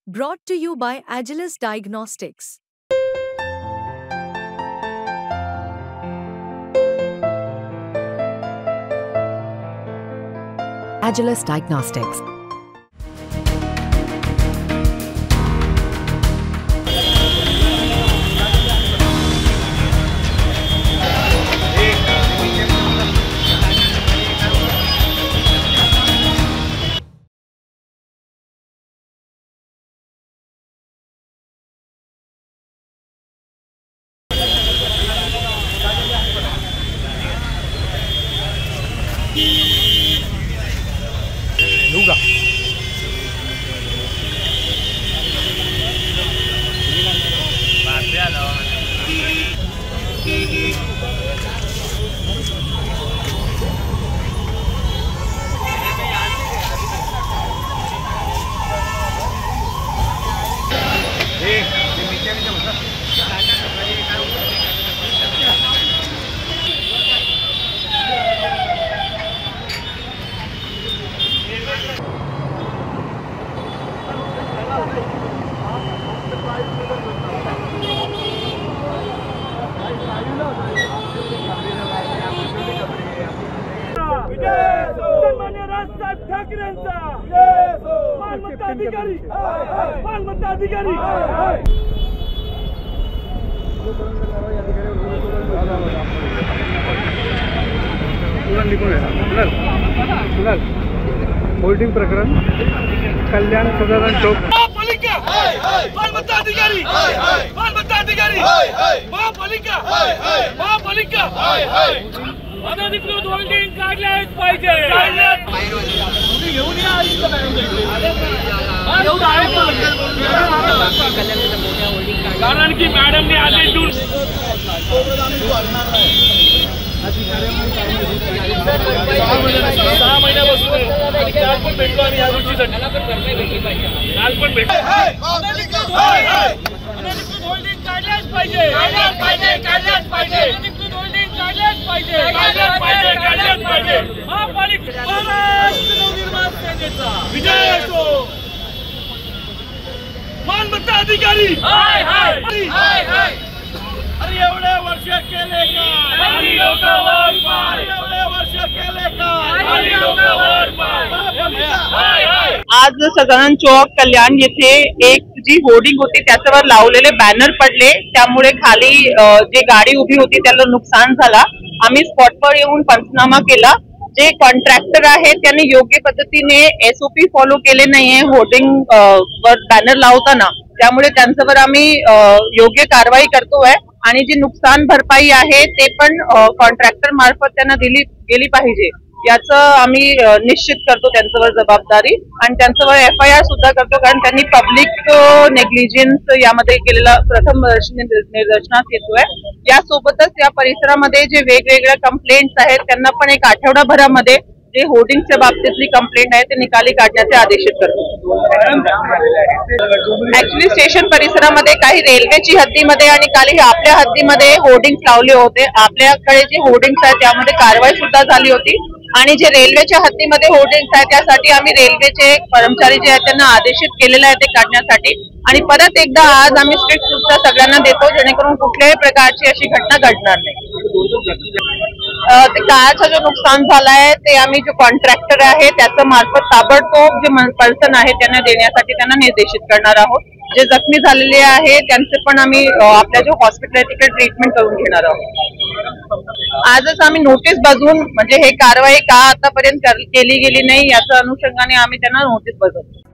Brought to you by Agilus Diagnostics. Agilus Diagnostics. लूगा सन्मान्य राजसाहेब ठाकरेंचा मालमत्ता अधिकारी होल्डिंग प्रकरण कल्याण सदानंद चौक मालमत्ता अधिकारी महापालिका अनधिकृत होल्डिंग काढल्याच पाहिजे। कारण की मॅडमने आदेश देऊन 6 महिन्यापासून काल पण भेटलो आणि या गोष्टीसाठी काल पण भेटलो। अनधिकृत होल्डिंग काढल्याच पाहिजे। महापालिका महाराष्ट्र नवनिर्माण सेनेचा विजय असो। मालमत्ता अधिकारी अरे एवढे वर्ष केले का आज सदानंद चौक कल्याण येथे एक जी होर्डिंग होती त्याच्यावर लावलेले बॅनर पडले, त्यामुळे खाली जे गाडी उभी होती त्याला नुकसान झाला। आम्ही स्पॉटवर येऊन पंचनामा केला। जे कॉन्ट्रॅक्टर आहे त्यांनी योग्य पद्धतीने SOP फॉलो केले नाहीये होर्डिंग वर बॅनर लावताना, त्यामुळे त्यांच्यावर आम्ही योग्य कारवाई करतोय आणि जी नुकसान भरपाई आहे ते पण कॉन्ट्रॅक्टर मार्फत त्यांना दिली गेली पाहिजे याचं आम्ही निश्चित करतो त्यांच्यावर जबाबदारी आणि त्यांच्यावर FIR सुद्धा करतो, कारण त्यांनी पब्लिक नेग्लिजन्स यामध्ये केलेला प्रथम निदर्शनास येतोय। यासोबतच या परिसरामध्ये जे वेगवेगळ्या कंप्लेंट्स आहेत त्यांना पण एक आठवडाभरामध्ये जे होर्डिंगच्या बाबतीतली कंप्लेंट आहे ते निकाली काढण्याचे आदेशित करतो। ऍक्च्युली स्टेशन परिसरामध्ये काही रेल्वेची हद्दीमध्ये आणि काही आपल्या हद्दीमध्ये होर्डिंग्स लावले होते। आपल्याकडे जे होर्डिंग्स आहेत त्यामध्ये कारवाई सुद्धा झाली होती आणि जे रेल्वेच्या हद्दीमध्ये होर्डिंग्स आहेत त्यासाठी आम्ही रेल्वेचे कर्मचारी जे आहेत त्यांना आदेशित केलेलं आहे ते काढण्यासाठी आणि परत एकदा आज आम्ही स्ट्रिक्ट सूचना सगळ्यांना देतो जेणेकरून कुठल्याही प्रकारची अशी घटना घडणार नाही। ते कारचं जो नुकसान झालंय ते आम्ही जो कॉन्ट्रॅक्टर आहे त्याच्या मार्फत ताबडतोब जे पर्सन आहे त्यांना देण्यासाठी त्यांना निर्देशित करणार आहोत। जे जखमी झालेले आहे त्यांचे पण आम्ही आपल्या जो हॉस्पिटल आहे तिकडे ट्रीटमेंट करून घेणार आहोत। आजच आम्ही नोटीस बजावून म्हणजे हे कारवाई का आतापर्यंत केली गेली नाही याच्या अनुषंगाने आम्ही त्यांना नोटीस बजावतो।